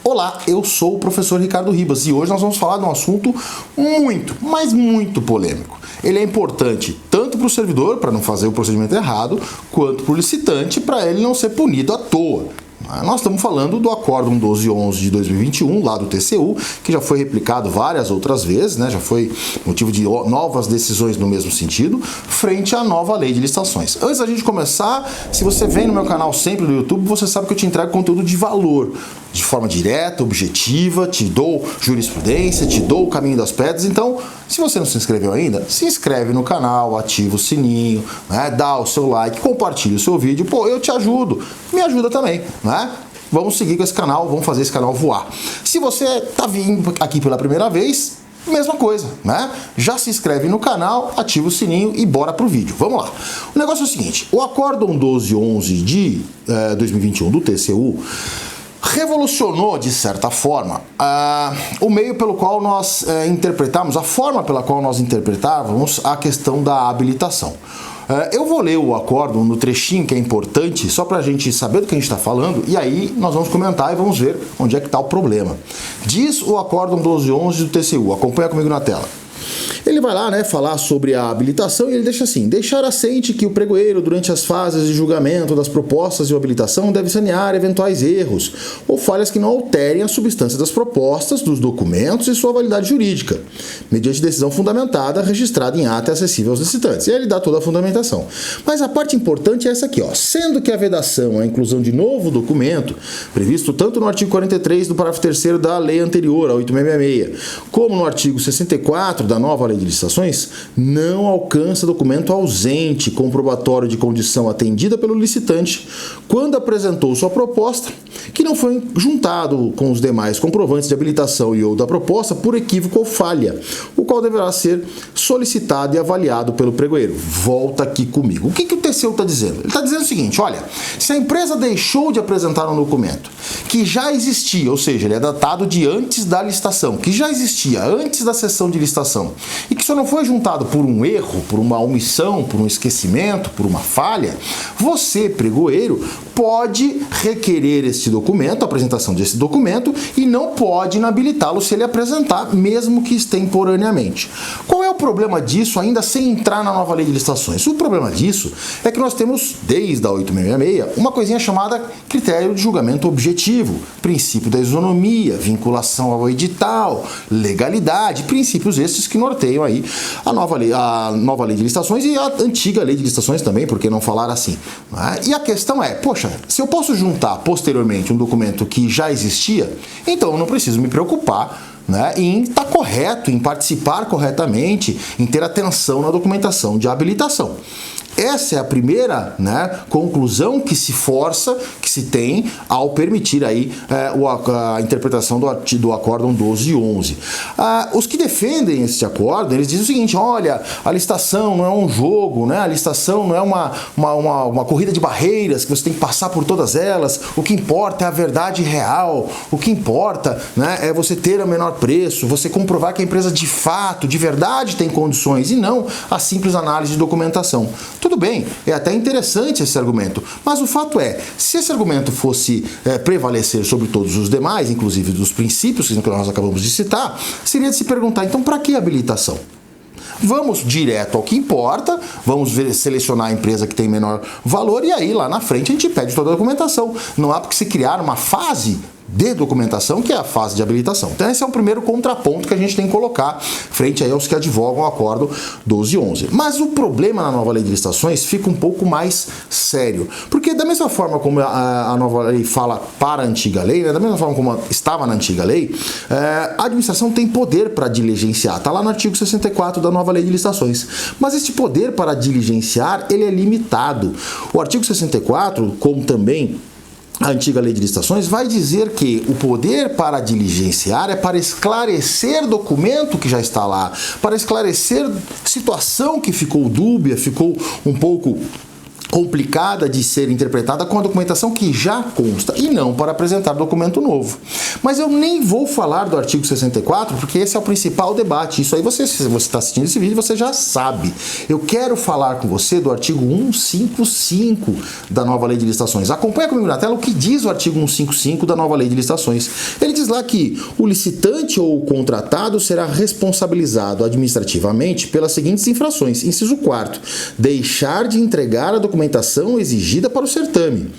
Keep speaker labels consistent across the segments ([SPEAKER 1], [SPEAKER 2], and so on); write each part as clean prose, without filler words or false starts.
[SPEAKER 1] Olá, eu sou o professor Ricardo Ribas e hoje nós vamos falar de um assunto muito, mas muito polêmico. Ele é importante tanto para o servidor, para não fazer o procedimento errado, quanto para o licitante, para ele não ser punido à toa. Nós estamos falando do Acórdão 1211 de 2021, lá do TCU, que já foi replicado várias outras vezes, já foi motivo de novas decisões no mesmo sentido, frente à nova lei de licitações. Antes da gente começar, se você vem no meu canal sempre no YouTube, você sabe que eu te entrego conteúdo de valor, de forma direta, objetiva, te dou jurisprudência, te dou o caminho das pedras. Então, se você não se inscreveu ainda, se inscreve no canal, ativa o sininho, dá o seu like, compartilha o seu vídeo, eu te ajudo, me ajuda também, Vamos seguir com esse canal, vamos fazer esse canal voar. Se você está vindo aqui pela primeira vez, mesma coisa, Já se inscreve no canal, ativa o sininho e bora pro vídeo. Vamos lá. O negócio é o seguinte, o Acórdão 1211 de 2021 do TCU revolucionou, de certa forma, o meio pelo qual nós interpretamos, a forma pela qual nós interpretávamos a questão da habilitação. Eu vou ler o acórdão no trechinho que é importante, só para a gente saber do que a gente está falando, e aí nós vamos comentar e vamos ver onde é que está o problema. Diz o Acórdão 1211 do TCU, acompanha comigo na tela. Ele vai lá, falar sobre a habilitação e ele deixa assim: deixar assente que o pregoeiro, durante as fases de julgamento das propostas de habilitação, deve sanear eventuais erros ou falhas que não alterem a substância das propostas, dos documentos e sua validade jurídica, mediante decisão fundamentada, registrada em ata e acessível aos licitantes. E aí ele dá toda a fundamentação. Mas a parte importante é essa aqui, sendo que a vedação, a inclusão de novo documento, previsto tanto no artigo 43 do parágrafo 3º da lei anterior, a 8666, como no artigo 64 da nova lei de licitações, não alcança documento ausente comprobatório de condição atendida pelo licitante quando apresentou sua proposta, que não foi juntado com os demais comprovantes de habilitação e ou da proposta por equívoco ou falha, o qual deverá ser solicitado e avaliado pelo pregoeiro. Volta aqui comigo. O que o TCU está dizendo? Ele está dizendo o seguinte: olha, se a empresa deixou de apresentar um documento que já existia, ou seja, ele é datado de antes da licitação, que já existia antes da sessão de licitação, e que só não foi juntado por um erro, por uma omissão, por um esquecimento, por uma falha, você, pregoeiro, pode requerer este documento, a apresentação desse documento, e não pode inabilitá-lo se ele apresentar, mesmo que extemporaneamente. Qual é o problema disso, ainda sem entrar na nova lei de licitações? O problema disso é que nós temos, desde a 8666, uma coisinha chamada critério de julgamento objetivo, princípio da isonomia, vinculação ao edital, legalidade, princípios esses que norteiam aí a nova lei de licitações e a antiga lei de licitações também, por que não falar assim? E a questão é, poxa, se eu posso juntar posteriormente um documento que já existia, então eu não preciso me preocupar em estar correto, em participar corretamente, em ter atenção na documentação de habilitação. Essa é a primeira conclusão que se força, que se tem ao permitir aí a interpretação do Acórdão 1211. Os que defendem este acórdão, eles dizem o seguinte: olha, a licitação não é um jogo, a licitação não é uma corrida de barreiras que você tem que passar por todas elas, o que importa é a verdade real, o que importa é você ter o menor preço, você comprovar que a empresa de fato, de verdade tem condições e não a simples análise de documentação. Tudo bem, é até interessante esse argumento, mas o fato é, se esse argumento fosse prevalecer sobre todos os demais, inclusive dos princípios que nós acabamos de citar, seria de se perguntar, então, para que habilitação? Vamos direto ao que importa, vamos selecionar a empresa que tem menor valor e aí lá na frente a gente pede toda a documentação. Não há porque se criar uma fase de documentação, que é a fase de habilitação. Então esse é o primeiro contraponto que a gente tem que colocar frente aí aos que advogam o Acórdão 1211. Mas o problema na nova lei de licitações fica um pouco mais sério, porque da mesma forma como a nova lei fala para a antiga lei, da mesma forma como estava na antiga lei, a administração tem poder para diligenciar, está lá no artigo 64 da nova lei de licitações, mas este poder para diligenciar, ele é limitado. O artigo 64, como também a antiga lei de licitações, vai dizer que o poder para diligenciar é para esclarecer documento que já está lá, para esclarecer situação que ficou dúbia, ficou um pouco complicada de ser interpretada com a documentação que já consta e não para apresentar documento novo. Mas eu nem vou falar do artigo 64 porque esse é o principal debate. Isso aí se você está assistindo esse vídeo, você já sabe. Eu quero falar com você do artigo 155 da nova lei de licitações. Acompanha comigo na tela o que diz o artigo 155 da nova lei de licitações. Ele diz lá que o licitante ou o contratado será responsabilizado administrativamente pelas seguintes infrações. Inciso 4º, deixar de entregar a documentação exigida para o certame.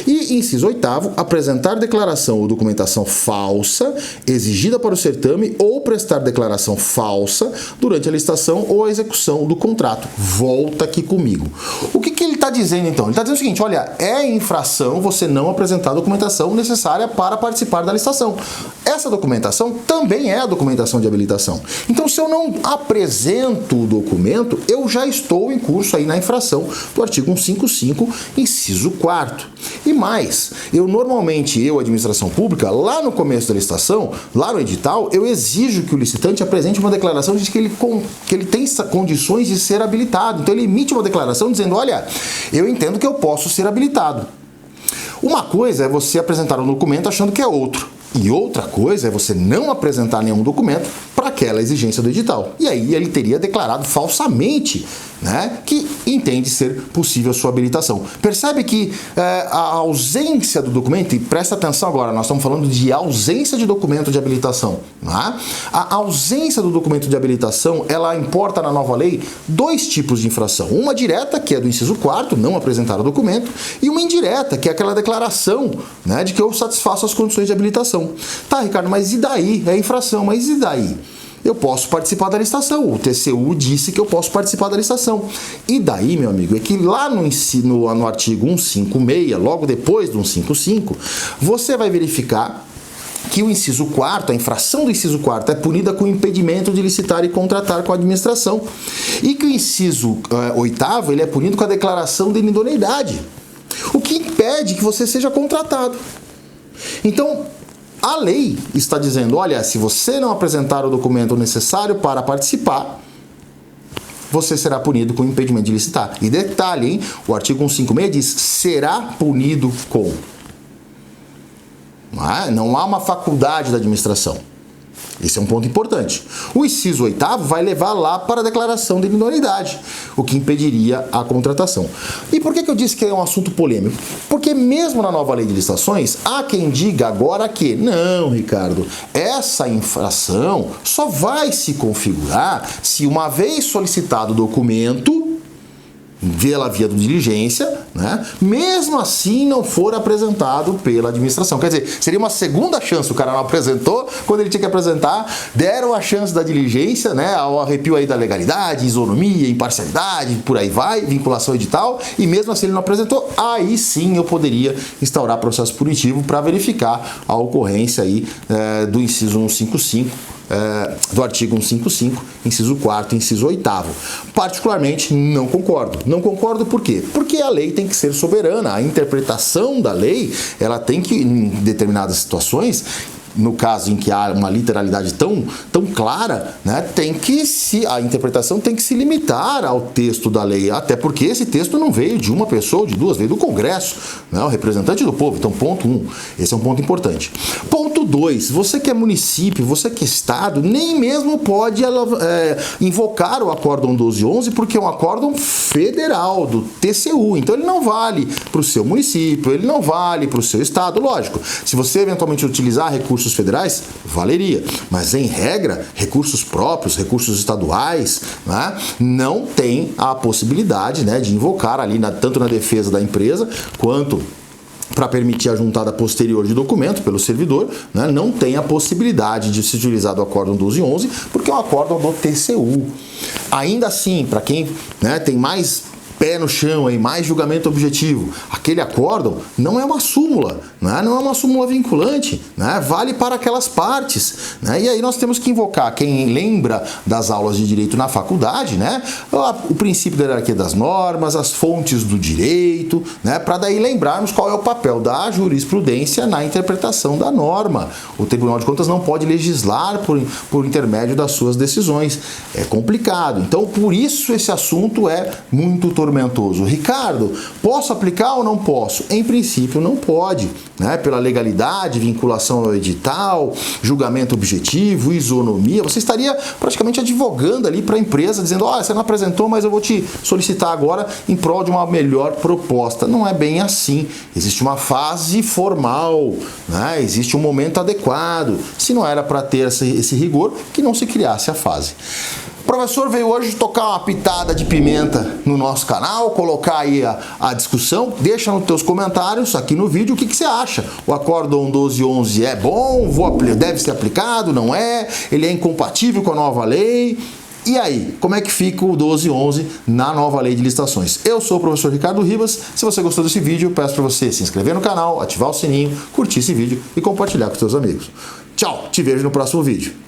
[SPEAKER 1] E, inciso 8º, apresentar declaração ou documentação falsa exigida para o certame ou prestar declaração falsa durante a licitação ou a execução do contrato. Volta aqui comigo. O que ele está dizendo então? Ele está dizendo o seguinte, olha, é infração você não apresentar a documentação necessária para participar da licitação. Essa documentação também é a documentação de habilitação. Então, se eu não apresento o documento, eu já estou em curso aí na infração do artigo 155, inciso 4º. E mais, eu, administração pública, lá no começo da licitação, lá no edital, eu exijo que o licitante apresente uma declaração de que ele tem condições de ser habilitado. Então ele emite uma declaração dizendo, olha, eu entendo que eu posso ser habilitado. Uma coisa é você apresentar um documento achando que é outro. E outra coisa é você não apresentar nenhum documento para aquela exigência do edital. E aí ele teria declarado falsamente, né, que entende ser possível a sua habilitação. Percebe que a ausência do documento, e presta atenção agora, nós estamos falando de ausência de documento de habilitação. Né? A ausência do documento de habilitação, ela importa na nova lei dois tipos de infração. Uma direta, que é do inciso 4º, não apresentar o documento, e uma indireta, que é aquela declaração, né, de que eu satisfaço as condições de habilitação. Tá, Ricardo, mas e daí? É infração, mas e daí? Eu posso participar da licitação. O TCU disse que eu posso participar da licitação. E daí, meu amigo, é que lá no artigo 156, logo depois do 155, você vai verificar que o inciso 4º, a infração do inciso 4º é punida com impedimento de licitar e contratar com a administração. E que o inciso 8º, ele é punido com a declaração de inidoneidade. O que impede que você seja contratado. Então, a lei está dizendo, olha, se você não apresentar o documento necessário para participar, você será punido com impedimento de licitar. E detalhe, hein? O artigo 156 diz, será punido com. Não há uma faculdade da administração. Esse é um ponto importante. O inciso 8º vai levar lá para a declaração de minoridade, o que impediria a contratação. E por que eu disse que é um assunto polêmico? Porque mesmo na nova lei de licitações, há quem diga agora que, não, Ricardo, essa infração só vai se configurar se uma vez solicitado o documento, pela via de diligência, né, mesmo assim não for apresentado pela administração. Quer dizer, seria uma segunda chance, o cara não apresentou, quando ele tinha que apresentar, deram a chance da diligência, né, ao arrepio aí da legalidade, isonomia, imparcialidade, por aí vai, vinculação edital, e mesmo assim ele não apresentou, aí sim eu poderia instaurar processo punitivo para verificar a ocorrência aí do inciso 155, do artigo 155, inciso 4º, inciso 8º. Particularmente, não concordo. Não concordo por quê? Porque a lei tem que ser soberana. A interpretação da lei, ela tem que, em determinadas situações, no caso em que há uma literalidade tão clara, né, a interpretação tem que se limitar ao texto da lei, até porque esse texto não veio de uma pessoa ou de duas, veio do Congresso, né, o representante do povo. Então, ponto 1, esse é um ponto importante. Ponto 2, você que é município, você que é estado, nem mesmo pode invocar o acórdão 1211, porque é um acórdão federal do TCU, então ele não vale para o seu município, ele não vale para o seu estado, lógico. Se você eventualmente utilizar recursos federais, valeria. Mas, em regra, recursos próprios, recursos estaduais, né, não tem a possibilidade, né, de invocar ali, tanto na defesa da empresa, quanto para permitir a juntada posterior de documento pelo servidor, né, não tem a possibilidade de se utilizar do acórdão 1211, porque é um acórdão do TCU. Ainda assim, para quem, né, tem mais pé no chão, aí, mais julgamento objetivo, aquele acórdão não é uma súmula, né? Não é uma súmula vinculante, né? Vale para aquelas partes, né? E aí nós temos que invocar, quem lembra das aulas de direito na faculdade, né? O princípio da hierarquia das normas, as fontes do direito, né? Para daí lembrarmos qual é o papel da jurisprudência na interpretação da norma. O Tribunal de Contas não pode legislar por intermédio das suas decisões. É complicado. Então, por isso esse assunto é muito tormentoso. Ricardo, posso aplicar ou não posso? Em princípio, não pode, né? Pela legalidade, vinculação ao edital, julgamento objetivo, isonomia, você estaria praticamente advogando ali para a empresa, dizendo, ó, você não apresentou, mas eu vou te solicitar agora em prol de uma melhor proposta. Não é bem assim. Existe uma fase formal, né? Existe um momento adequado. Se não era para ter esse rigor, que não se criasse a fase. O professor veio hoje tocar uma pitada de pimenta no nosso canal, colocar aí a discussão. Deixa nos teus comentários aqui no vídeo o que você acha. O Acórdão 1211 é bom? Deve ser aplicado? Não é? Ele é incompatível com a nova lei? E aí, como é que fica o 1211 na nova lei de licitações? Eu sou o professor Ricardo Ribas. Se você gostou desse vídeo, peço para você se inscrever no canal, ativar o sininho, curtir esse vídeo e compartilhar com seus amigos. Tchau, te vejo no próximo vídeo.